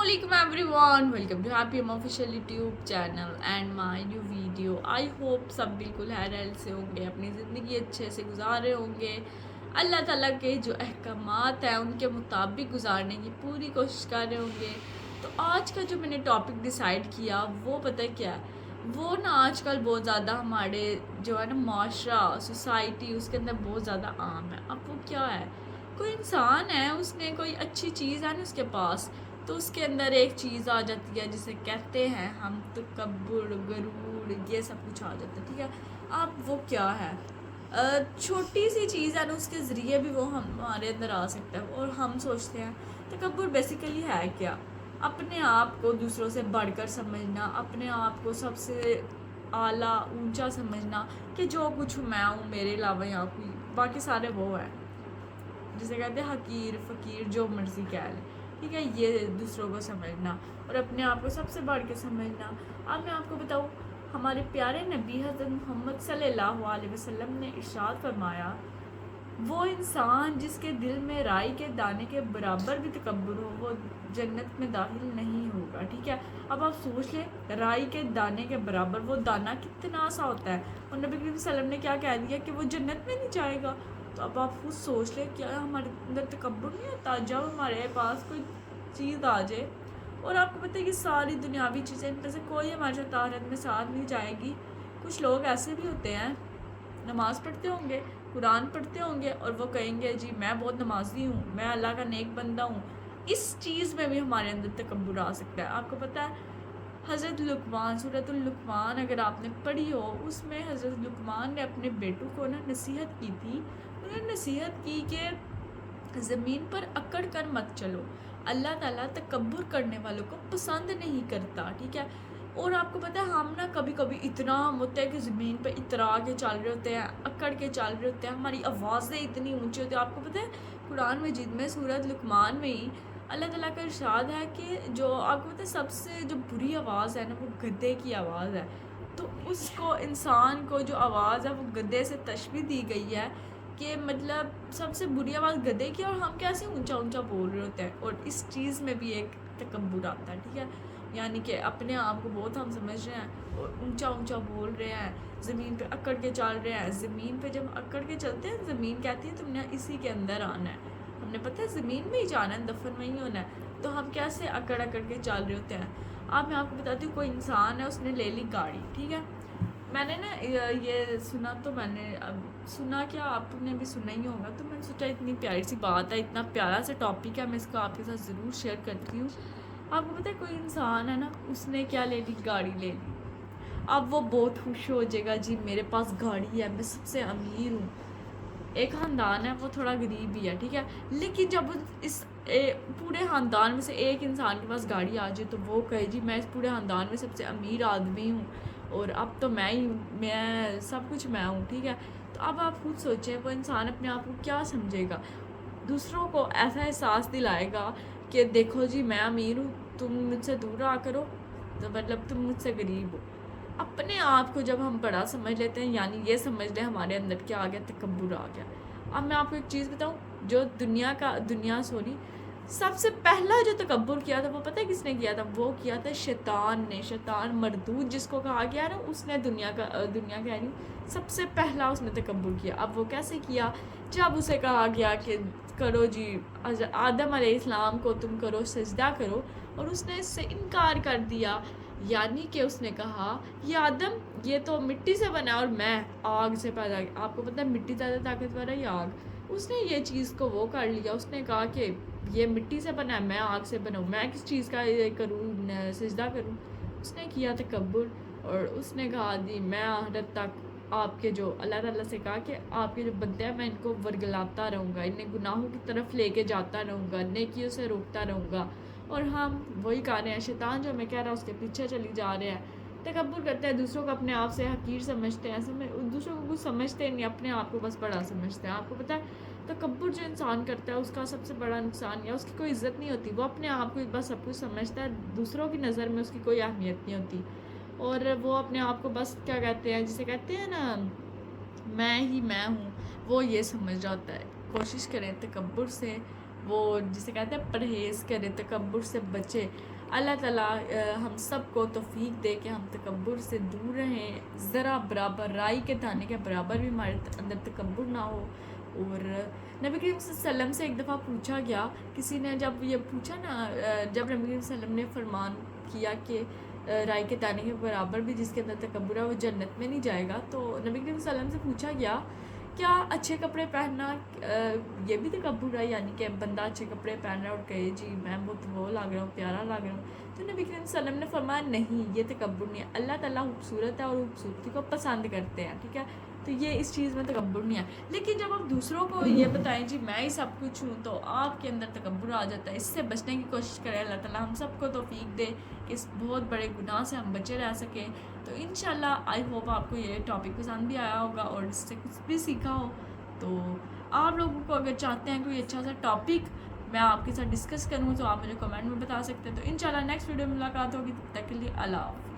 Assalamualaikum everyone, welcome to Happy Home Official YouTube channel and my new video. I hope सब बिल्कुल हैरल से होंगे, अपनी ज़िंदगी अच्छे से गुजार रहे होंगे, अल्लाह ताला के जो अहकामात हैं उनके मुताबिक गुजारने की पूरी कोशिश कर रहे होंगे। तो आज का जो मैंने टॉपिक डिसाइड किया वो पता है क्या है, वो ना आजकल बहुत ज़्यादा हमारे जो है ना माशरा सोसाइटी उसके अंदर बहुत ज़्यादा आम है। अब वो क्या है, कोई इंसान है, उसने कोई अच्छी चीज़ है ना उसके पास, तो उसके अंदर एक चीज़ आ जाती है जिसे कहते हैं हम तकब्बुर, गरूर, ये सब कुछ आ जाता है। ठीक है, अब वो क्या है, छोटी सी चीज़ है ना उसके ज़रिए भी वो हमारे अंदर आ सकता है और हम सोचते हैं तकब्बुर बेसिकली है क्या, अपने आप को दूसरों से बढ़कर समझना, अपने आप को सबसे आला ऊंचा समझना कि जो कुछ मैं हूँ मेरे अलावा यहाँ कोई बाकी सारे वो है, जिसे कहते हैं हकीर फ़कीर जो मर्ज़ी कह लें। ठीक है, ये दूसरों को समझना और अपने आप को सबसे बढ़ के समझना। अब मैं आपको बताऊँ, हमारे प्यारे नबी हज़रत मोहम्मद सल्लल्लाहु अलैहि वसल्लम ने इरशाद फरमाया, वो इंसान जिसके दिल में राई के दाने के बराबर भी तकब्बुर हो वो जन्नत में दाखिल नहीं होगा। ठीक है, अब आप सोच लें राई के दाने के बराबर वो दाना कितना सा होता है और नबी करीम सल्लल्लाहु अलैहि वसल्लम ने क्या कह दिया कि वो जन्नत में नहीं जाएगा। तो अब आप खुद सोच लें, क्या हमारे अंदर तकब्बुर नहीं होता जब हमारे पास कोई चीज़ आ जाए और आपको पता है कि सारी दुनियावी चीज़ें इनमें से कोई हमारे साथ आखिरत में साथ नहीं जाएगी। कुछ लोग ऐसे भी होते हैं, नमाज़ पढ़ते होंगे, कुरान पढ़ते होंगे और वो कहेंगे जी मैं बहुत नमाजी हूँ, मैं अल्लाह का नेक बंदा हूँ। इस चीज़ में भी हमारे अंदर तकब्बुर आ सकता है। आपको पता है हज़रत लुक़मान, सूरतुल लुक़मान अगर आपने पढ़ी हो, उसमें हज़रत लुक़मान ने अपने बेटों को ना नसीहत की थी। उन्होंने नसीहत की कि ज़मीन पर अकड़ कर मत चलो, अल्लाह ताला तकब्बुर करने वालों को पसंद नहीं करता। ठीक है, और आपको पता है हम ना कभी कभी इतना हम होते हैं कि ज़मीन पर इतरा के चल रहे होते हैं, अकड़ के चल रहे होते हैं, हमारी आवाज़ें इतनी ऊंची होती हैं। आपको पता है कुरान मजीद में सूरत लुक़मान में ही अल्लाह ताला का इरशाद है कि जो आपको पता है सबसे जो बुरी आवाज़ है ना वो गद्दे की आवाज़ है। तो उसको इंसान को जो आवाज़ है वो गद्दे से तशबीह दी गई है कि मतलब सबसे बुरी आवाज़ गधे की, और हम कैसे ऊंचा ऊंचा बोल रहे होते हैं और इस चीज़ में भी एक तकब्बुर आता है। ठीक है, यानी कि अपने आप को बहुत हम समझ रहे हैं और ऊंचा ऊंचा बोल रहे हैं, ज़मीन पे अकड़ के चल रहे हैं। ज़मीन पे जब अकड़ के चलते हैं ज़मीन कहती है तुमने इसी के अंदर आना है, हमने पता है ज़मीन में ही जाना है, दफन में ही होना है, तो हम कैसे अकड़ अकड़ के चल रहे होते हैं। अब मैं आपको बताती हूँ, कोई इंसान है उसने ले ली गाड़ी। ठीक है, मैंने ना ये सुना, तो मैंने अब सुना क्या आपने भी सुना ही होगा, तो मैंने सोचा इतनी प्यारी सी बात है, इतना प्यारा सा टॉपिक है, मैं इसको आपके साथ ज़रूर शेयर करती हूँ। आपको पता है कोई इंसान है ना उसने क्या ले ली, गाड़ी ले ली। अब वो बहुत खुश हो जाएगा, जी मेरे पास गाड़ी है, मैं सबसे अमीर हूँ। एक ख़ानदान है वो थोड़ा गरीब भी है। ठीक है, लेकिन जब इस पूरे ख़ानदान में से एक इंसान के पास गाड़ी आ जाए तो वो कहे जी मैं इस पूरे ख़ानदान में सबसे अमीर आदमी हूँ और अब तो मैं सब कुछ मैं हूँ। ठीक है, तो अब आप खुद सोचें वो इंसान अपने आप को क्या समझेगा, दूसरों को ऐसा एहसास दिलाएगा कि देखो जी मैं अमीर हूँ, तुम मुझसे दूर रहा करो, तो मतलब तुम मुझसे गरीब हो। अपने आप को जब हम बड़ा समझ लेते हैं, यानी ये समझ लें हमारे अंदर क्या आ गया, तकब्बुर आ गया। अब मैं आपको एक चीज़ बताऊँ, जो दुनिया सॉरी सबसे पहला जो तकब्बुर किया था वो पता है किसने किया था, वो किया था शैतान ने। शैतान मरदूद जिसको कहा गया ना, उसने दुनिया कह रही सबसे पहला उसने तकब्बुर किया। अब वो कैसे किया, जब उसे कहा गया कि करो जी आदम अलैहिस्सलाम को तुम करो सजदा करो, और उसने इससे इनकार कर दिया। यानी कि उसने कहा ये आदम ये तो मिट्टी से बना और मैं आग से पैदा। आपको पता है मिट्टी ज़्यादा ताकतवर है या आग, उसने ये चीज़ को वो कर लिया, उसने कहा कि ये मिट्टी से बना है, मैं आग से बनाऊँ, मैं किस चीज़ का ये करूँ, सजदा करूँ। उसने किया तकब्बुर और उसने कहा जी मैं आखिरत तक आपके जो अल्लाह ताला से कहा कि आपके जो बंदे हैं मैं इनको वर्गलाता रहूँगा, इन्हें गुनाहों की तरफ लेके जाता रहूँगा, नेकियों से रोकता रहूँगा। और हम वही कर रहे हैं, शैतान जो हमें कह रहा है उसके पीछे चली जा रहे हैं, तकब्बुर करते हैं, दूसरों को अपने आप से हकीर समझते हैं, दूसरों को कुछ समझते नहीं, अपने आप को बस बड़ा समझते हैं। आपको पता है तकब्बुर जो इंसान करता है उसका सबसे बड़ा नुकसान या उसकी कोई इज़्ज़त नहीं होती, वो अपने आप को बस सब कुछ समझता है, दूसरों की नज़र में उसकी कोई अहमियत नहीं होती, और वो अपने आप को बस क्या कहते हैं, जिसे कहते हैं ना मैं ही मैं हूँ, वो ये समझ रहा होता है। कोशिश करें तकब्बुर से وہ جسے کہتے ہیں پرہیز کرے، تکبر سے بچے۔ اللہ تعالیٰ ہم سب کو توفیق دے کہ ہم تکبر سے دور رہیں، ذرا برابر رائی کے دانے کے برابر بھی ہمارے اندر تکبر نہ ہو۔ اور نبی کریم صلی اللہ علیہ وسلم سے ایک دفعہ پوچھا گیا، کسی نے جب یہ پوچھا نا، جب نبی کریم صلی اللہ علیہ وسلم نے فرمان کیا کہ رائی کے دانے کے برابر بھی جس کے اندر تکبر ہے وہ جنت میں نہیں جائے گا، تو نبی کریم صلی اللہ علیہ وسلم سے پوچھا گیا کیا اچھے کپڑے پہننا یہ بھی تکبر ہے؟ یعنی کہ بندہ اچھے کپڑے پہن رہا ہے اور کہے جی میں بہت وہ لگ رہا ہوں، پیارا لگ رہا ہوں، تو نبی کریم صلی اللہ علیہ وسلم نے فرمایا نہیں، یہ تکبر نہیں ہے، اللہ تعالیٰ خوبصورت ہے اور خوبصورتی کو پسند کرتے ہیں، ٹھیک ہے، تو یہ اس چیز میں تکبر نہیں ہے۔ لیکن جب آپ دوسروں کو یہ بتائیں جی میں ہی سب کچھ ہوں، تو آپ کے اندر تکبر آ جاتا ہے۔ اس سے بچنے کی کوشش کریں، اللہ تعالیٰ ہم سب کو توفیق دے کہ اس بہت بڑے گناہ سے ہم بچے رہ سکیں۔ تو انشاءاللہ آئی ہوپ آپ کو یہ ٹاپک پسند بھی آیا ہوگا اور اس سے کچھ بھی سیکھا ہو۔ تو آپ لوگوں کو اگر چاہتے ہیں کوئی اچھا سا ٹاپک میں آپ کے ساتھ ڈسکس کروں تو آپ مجھے کمنٹ میں بتا سکتے ہیں۔ تو انشاءاللہ نیکسٹ ویڈیو میں ملاقات ہوگی، تب تک کے لیے اللہ حافظ۔